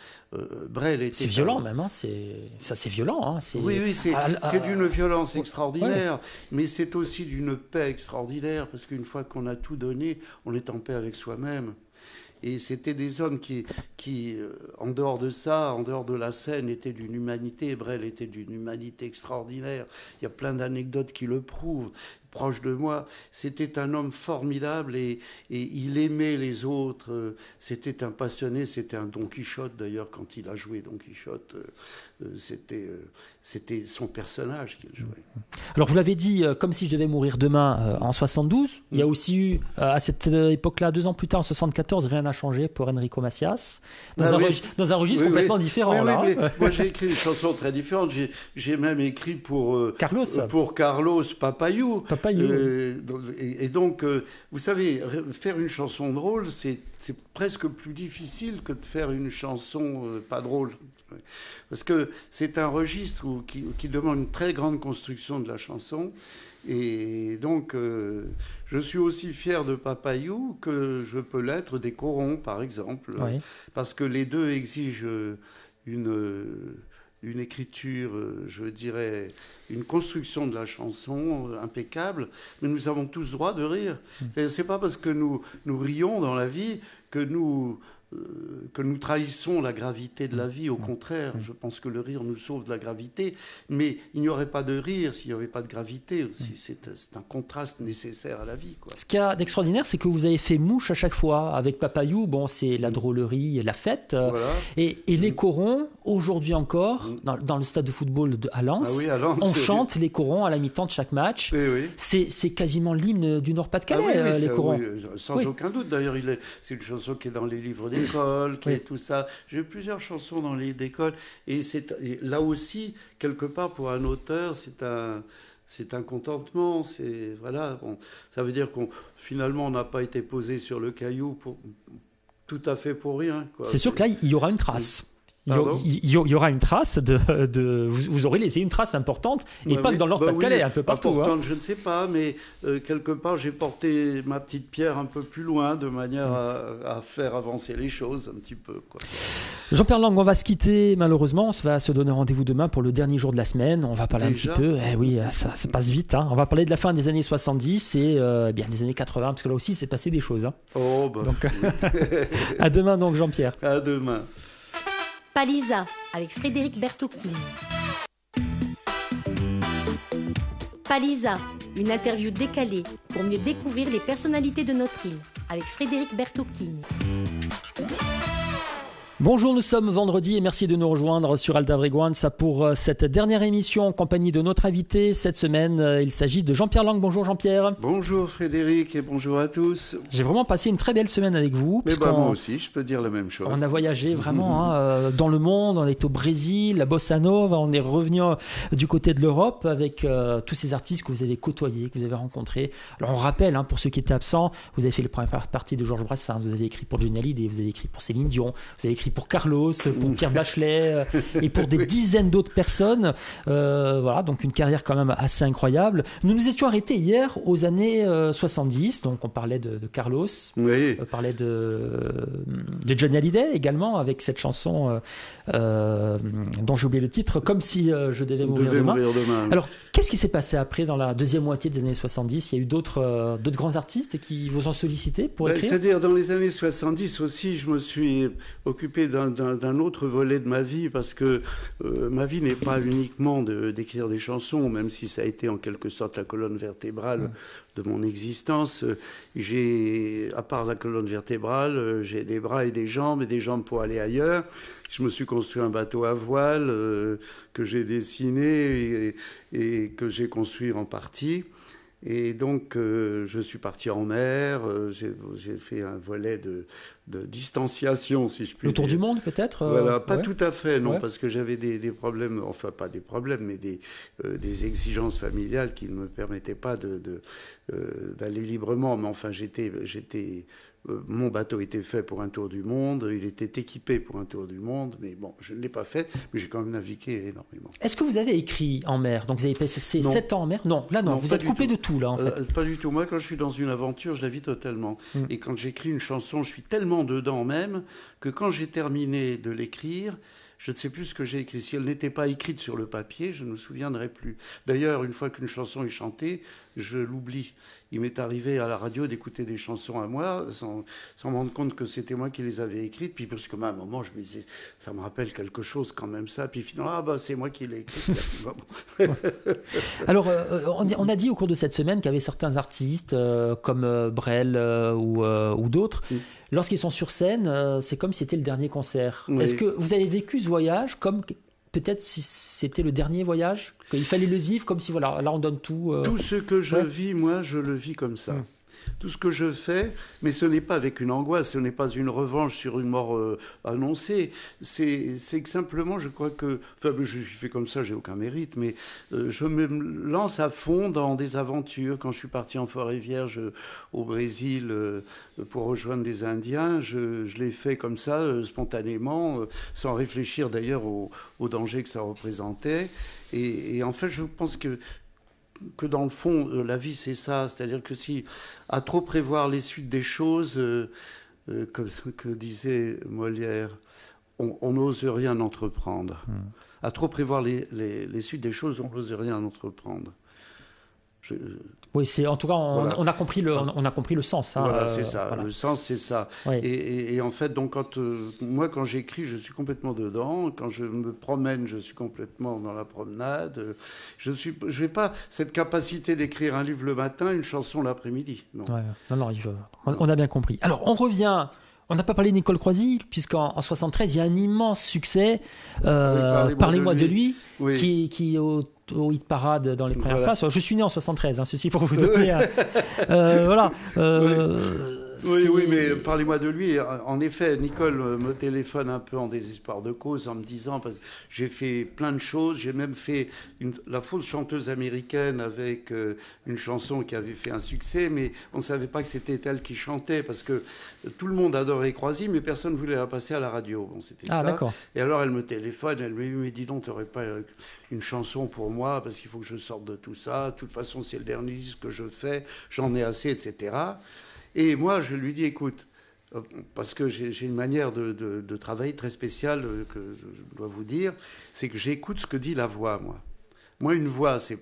Brel était... C'est violent même, hein. C'est violent. Hein. Oui, c'est d'une violence extraordinaire, ouais. Mais c'est aussi d'une paix extraordinaire, parce qu'une fois qu'on a tout donné, on est en paix avec soi-même. Et c'était des hommes qui, en dehors de ça, en dehors de la scène, étaient d'une humanité. Brel était d'une humanité extraordinaire. Il y a plein d'anecdotes qui le prouvent. Proche de moi, c'était un homme formidable et il aimait les autres. C'était un passionné, c'était un Don Quichotte d'ailleurs. Quand il a joué Don Quichotte, c'était son personnage qu'il jouait. Alors vous l'avez dit, Comme si je devais mourir demain en 72. Il y a aussi eu, à cette époque-là, 2 ans plus tard, en 74, Rien n'a changé pour Enrico Macias, dans un registre complètement différent. Mais moi j'ai écrit des chansons très différentes. J'ai même écrit pour Carlos Papayou. Et donc, vous savez, faire une chanson drôle, c'est presque plus difficile que de faire une chanson pas drôle. Parce que c'est un registre qui demande une très grande construction de la chanson. Et donc, je suis aussi fier de Papayou que je peux l'être des Corons, par exemple. Oui. Parce que les deux exigent une écriture, je dirais, une construction de la chanson impeccable, mais nous avons tous droit de rire. C'est pas parce que nous rions dans la vie que nous trahissons la gravité de la vie. Au contraire, je pense que le rire nous sauve de la gravité, mais il n'y aurait pas de rire s'il n'y avait pas de gravité aussi. C'est un contraste nécessaire à la vie, quoi. Ce qu'il y a d'extraordinaire, c'est que vous avez fait mouche à chaque fois. Avec Papayou, bon, c'est la drôlerie, la fête. Voilà. Et les Corons, aujourd'hui encore, dans le stade de football à Lens, on chante les Corons à la mi-temps de chaque match. C'est quasiment l'hymne du Nord-Pas-de-Calais, les Corons. Sans aucun doute. D'ailleurs, c'est une chanson qui est dans les livres d'école, qui est tout ça. J'ai eu plusieurs chansons dans les livres d'école, et là aussi, quelque part, pour un auteur, c'est un contentement. Voilà, bon, ça veut dire finalement, on n'a pas été posé sur le caillou tout à fait pour rien, quoi. C'est sûr que là, il y aura une trace. Il y aura une trace vous aurez laissé une trace importante, et pas que dans le Nord-Pas-de-Calais, un peu partout. Importante, je ne sais pas, mais quelque part, j'ai porté ma petite pierre un peu plus loin, de manière à faire avancer les choses un petit peu, quoi. Jean-Pierre Lang, on va se quitter malheureusement. On va se donner rendez-vous demain pour le dernier jour de la semaine. On va parler un petit peu. Oui, ça passe vite. Hein. On va parler de la fin des années 70 et bien des années 80, parce que là aussi, c'est passé des choses. Hein. Oh, bah. Donc, à demain, donc, Jean-Pierre. À demain. Palisa avec Frédéric Bertocchini. Palisa, une interview décalée pour mieux découvrir les personnalités de notre île avec Frédéric Bertocchini. Bonjour, nous sommes vendredi et merci de nous rejoindre sur Alta Freguenza pour cette dernière émission en compagnie de notre invité. Cette semaine, il s'agit de Jean-Pierre Lang. Bonjour Jean-Pierre. Bonjour Frédéric et bonjour à tous. J'ai vraiment passé une très belle semaine avec vous. Mais moi aussi, je peux dire la même chose. On a voyagé vraiment dans le monde, on est au Brésil, la Bossa Nova, on est revenu du côté de l'Europe avec tous ces artistes que vous avez côtoyés, que vous avez rencontrés. Alors on rappelle, pour ceux qui étaient absents, vous avez fait les premières parties de Georges Brassens, vous avez écrit pour Johnny Hallyday, vous avez écrit pour Céline Dion, vous avez écrit pour Carlos, pour Pierre Bachelet et pour des dizaines d'autres personnes. Voilà, donc une carrière quand même assez incroyable. Nous nous étions arrêtés hier aux années 70, donc on parlait de Carlos, on parlait de Johnny Hallyday également, avec cette chanson dont j'ai oublié le titre, Comme si je devais mourir demain. Alors, qu'est-ce qui s'est passé après dans la deuxième moitié des années 70 ? Il y a eu d'autres grands artistes qui vous ont sollicité pour écrire ? C'est-à-dire, dans les années 70 aussi, je me suis occupé d'un autre volet de ma vie, parce que ma vie n'est pas uniquement d'écrire des chansons, même si ça a été en quelque sorte la colonne vertébrale de mon existence. À part la colonne vertébrale, j'ai des bras et des jambes pour aller ailleurs. Je me suis construit un bateau à voile que j'ai dessiné et que j'ai construit en partie. Et donc, je suis parti en mer, j'ai fait un volet de distanciation, si je puis dire. Le tour du monde, peut-être Voilà, pas ouais. tout à fait, non, Ouais. parce que j'avais des problèmes, enfin pas des problèmes, mais des exigences familiales qui ne me permettaient pas d'aller librement. Mais enfin, mon bateau était fait pour un tour du monde, il était équipé pour un tour du monde, mais bon, je ne l'ai pas fait, mais j'ai quand même navigué énormément. Est-ce que vous avez écrit en mer? Donc vous avez passé 7 ans en mer? Non, là non, vous êtes coupé de tout là en fait. Pas du tout. Moi, quand je suis dans une aventure, je la vis totalement. Et quand j'écris une chanson, je suis tellement dedans même que quand j'ai terminé de l'écrire, je ne sais plus ce que j'ai écrit. Si elle n'était pas écrite sur le papier, je ne me souviendrai plus. D'ailleurs, une fois qu'une chanson est chantée, je l'oublie. Il m'est arrivé à la radio d'écouter des chansons à moi sans me rendre compte que c'était moi qui les avais écrites. Puis parce qu'à un moment, je me disais, ça me rappelle quelque chose quand même ça. Puis finalement, c'est moi qui l'ai écrite. Alors, on a dit au cours de cette semaine qu'il y avait certains artistes comme Brel ou d'autres. Lorsqu'ils sont sur scène, c'est comme si c'était le dernier concert. Oui. Est-ce que vous avez vécu ce voyage comme peut-être si c'était le dernier voyage, qu'il fallait le vivre comme si voilà, là on donne tout. Tout ce que je vis, moi, je le vis comme ça. Tout ce que je fais, mais ce n'est pas avec une angoisse, ce n'est pas une revanche sur une mort annoncée. C'est que simplement, je crois que... Enfin, je suis fait comme ça, j'ai aucun mérite, mais je me lance à fond dans des aventures. Quand je suis parti en forêt vierge au Brésil pour rejoindre les Indiens, je l'ai fait comme ça, spontanément, sans réfléchir d'ailleurs au danger que ça représentait. Et en fait, je pense que dans le fond, la vie, c'est ça. C'est-à-dire que si, à trop prévoir les suites des choses, comme ce que disait Molière, on n'ose rien entreprendre. À trop prévoir les suites des choses, on n'ose rien entreprendre. Oui, c'est en tout cas, on a compris le sens. Hein, voilà, c'est ça. Voilà. Le sens, c'est ça. Oui. Et en fait, donc, moi, quand j'écris, je suis complètement dedans. Quand je me promène, je suis complètement dans la promenade. Je n'ai pas cette capacité d'écrire un livre le matin, une chanson l'après-midi. Non. Ouais, non, on a bien compris. Alors, on revient. On n'a pas parlé de Nicole Croisille, puisqu'en 73, il y a un immense succès. Parlez-moi de lui, oui. qui au hit parade dans les premières places. Je suis né en 73, hein, ceci pour vous donner. Voilà. Oui, mais parlez-moi de lui. En effet, Nicole me téléphone un peu en désespoir de cause en me disant, parce que j'ai fait plein de choses, j'ai même fait la fausse chanteuse américaine avec une chanson qui avait fait un succès, mais on ne savait pas que c'était elle qui chantait, parce que tout le monde adorait Croisille, mais personne ne voulait la passer à la radio. Bon, c'était ça. D'accord. Et alors elle me téléphone, elle me dit, mais dis donc, tu n'aurais pas une chanson pour moi, parce qu'il faut que je sorte de tout ça. De toute façon, c'est le dernier disque que je fais, j'en ai assez, etc. Et moi, je lui dis, écoute, parce que j'ai une manière de travailler très spéciale que je dois vous dire, c'est que j'écoute ce que dit la voix, moi. Moi, une voix, c'est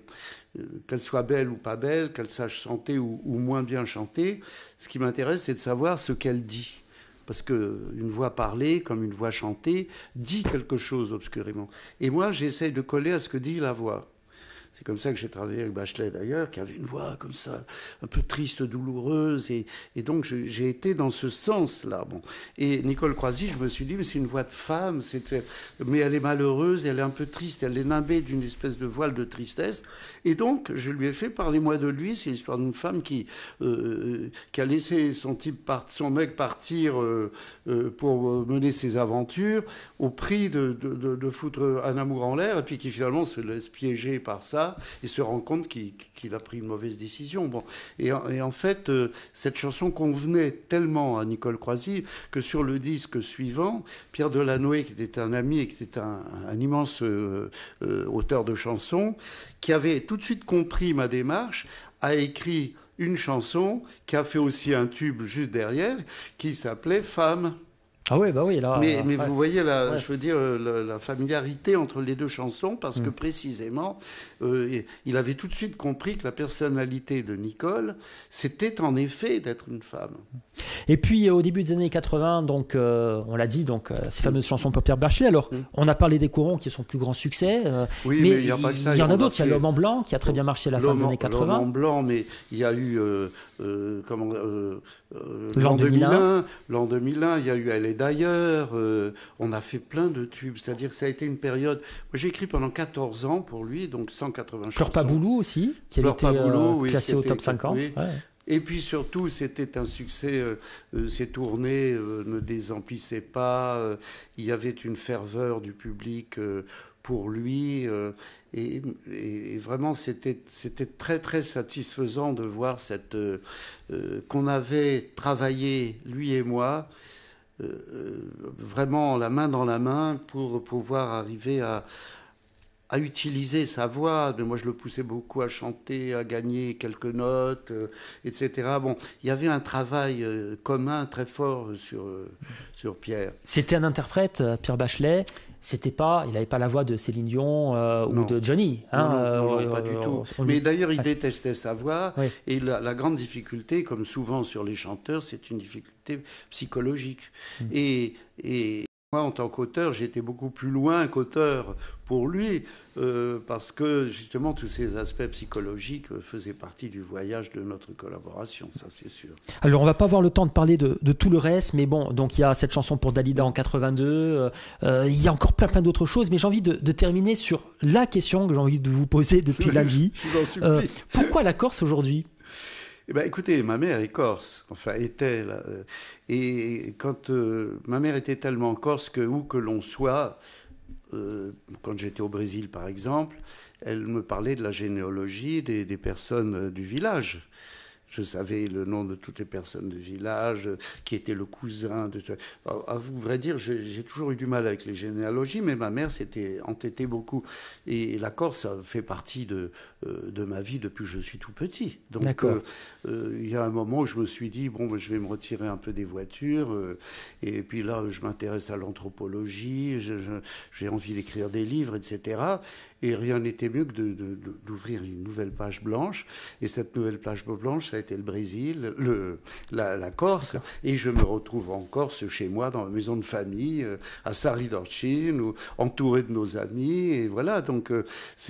qu'elle soit belle ou pas belle, qu'elle sache chanter ou moins bien chanter. Ce qui m'intéresse, c'est de savoir ce qu'elle dit. Parce qu'une voix parlée, comme une voix chantée, dit quelque chose obscurément. Et moi, j'essaye de coller à ce que dit la voix. C'est comme ça que j'ai travaillé avec Bachelet, d'ailleurs, qui avait une voix comme ça, un peu triste, douloureuse. Et donc, j'ai été dans ce sens-là. Bon. Et Nicole Croisille, je me suis dit, mais c'est une voix de femme, mais elle est malheureuse, elle est un peu triste, elle est nimbée d'une espèce de voile de tristesse. Et donc, je lui ai fait, parlez-moi de lui. C'est l'histoire d'une femme qui a laissé son mec partir pour mener ses aventures, au prix de foutre un amour en l'air, et puis qui finalement se laisse piéger par ça, et se rend compte qu'il a pris une mauvaise décision. Bon. Et en fait, cette chanson convenait tellement à Nicole Croisille que sur le disque suivant, Pierre Delanoë, qui était un ami et qui était un immense auteur de chansons, qui avait tout de suite compris ma démarche, a écrit une chanson qui a fait aussi un tube juste derrière, qui s'appelait « Femme ». Ah oui, bah oui, là. Mais vous voyez, je veux dire, la familiarité entre les deux chansons, parce que précisément, il avait tout de suite compris que la personnalité de Nicole, c'était en effet d'être une femme. Et puis, au début des années 80, donc, on l'a dit, donc, ces fameuses chansons pour Pierre Bachelet. Alors, on a parlé des Corons qui sont son plus grand succès. Oui, mais il n'y a pas que ça. Il y en a d'autres. Il y a L'Homme en Blanc qui a très bien marché à la fin des années 80. L'Homme en Blanc, mais il y a eu l'an 2001. L'an 2001, il y a eu Elle est d'ailleurs, on a fait plein de tubes. C'est-à-dire que ça a été une période... Moi, j'ai écrit pendant 14 ans pour lui, donc 180 chansons. Pleure pas Boulou aussi, qui a été classé au top 50. Oui. Ouais. Et puis surtout, c'était un succès. Ces tournées ne désemplissaient pas. Il y avait une ferveur du public pour lui. Et vraiment, c'était très, très satisfaisant de voir qu'on avait travaillé, lui et moi, vraiment la main dans la main pour pouvoir arriver à utiliser sa voix. Mais moi, je le poussais beaucoup à chanter, à gagner quelques notes, etc. Bon, il y avait un travail commun très fort sur Pierre. C'était un interprète, Pierre Bachelet. Il n'avait pas la voix de Céline Dion ou de Johnny. Hein, non, pas du tout. Mais d'ailleurs, il détestait sa voix. Oui. Et la grande difficulté, comme souvent sur les chanteurs, c'est une difficulté psychologique. Et moi, en tant qu'auteur, j'étais beaucoup plus loin qu'auteur pour lui, parce que justement tous ces aspects psychologiques faisaient partie du voyage de notre collaboration, ça c'est sûr. Alors on va pas avoir le temps de parler de tout le reste, mais bon, donc il y a cette chanson pour Dalida en 82, il y a encore plein d'autres choses, mais j'ai envie de terminer sur la question que j'ai envie de vous poser depuis lundi. Je vous en supplie. Pourquoi la Corse aujourd'hui ? Eh ben, écoutez, ma mère est corse, enfin était là, et quand ma mère était tellement corse que où que l'on soit, quand j'étais au Brésil par exemple, elle me parlait de la généalogie des personnes du village. Je savais le nom de toutes les personnes du village, qui était le cousin de... À vous vrai dire, j'ai toujours eu du mal avec les généalogies, mais ma mère s'était entêtée beaucoup. Et la Corse fait partie de ma vie depuis que je suis tout petit. Donc, il y a un moment où je me suis dit, bon, je vais me retirer un peu des voitures. Et puis là, je m'intéresse à l'anthropologie, j'ai envie d'écrire des livres, etc. Et rien n'était mieux que d'ouvrir une nouvelle page blanche. Et cette nouvelle page blanche, ça a été le Brésil, la Corse. Et je me retrouve en Corse, chez moi, dans la maison de famille, à Sarri d'Orcine, entouré de nos amis. Et voilà, donc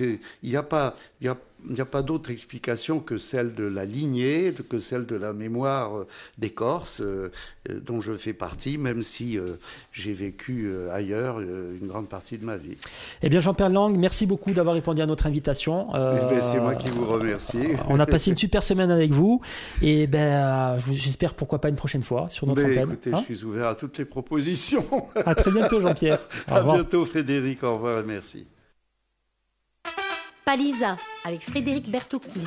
il n'y a pas d'autre explication que celle de la lignée, que celle de la mémoire des Corses, dont je fais partie, même si j'ai vécu ailleurs une grande partie de ma vie. Eh bien, Jean-Pierre Lang, merci beaucoup d'avoir répondu à notre invitation. C'est moi qui vous remercie. On a passé une super semaine avec vous, et j'espère pourquoi pas une prochaine fois sur notre antenne. Écoutez, je suis ouvert à toutes les propositions. À très bientôt, Jean-Pierre. À bientôt, Frédéric. Au revoir et merci. Palisa avec Frédéric Bertocchini.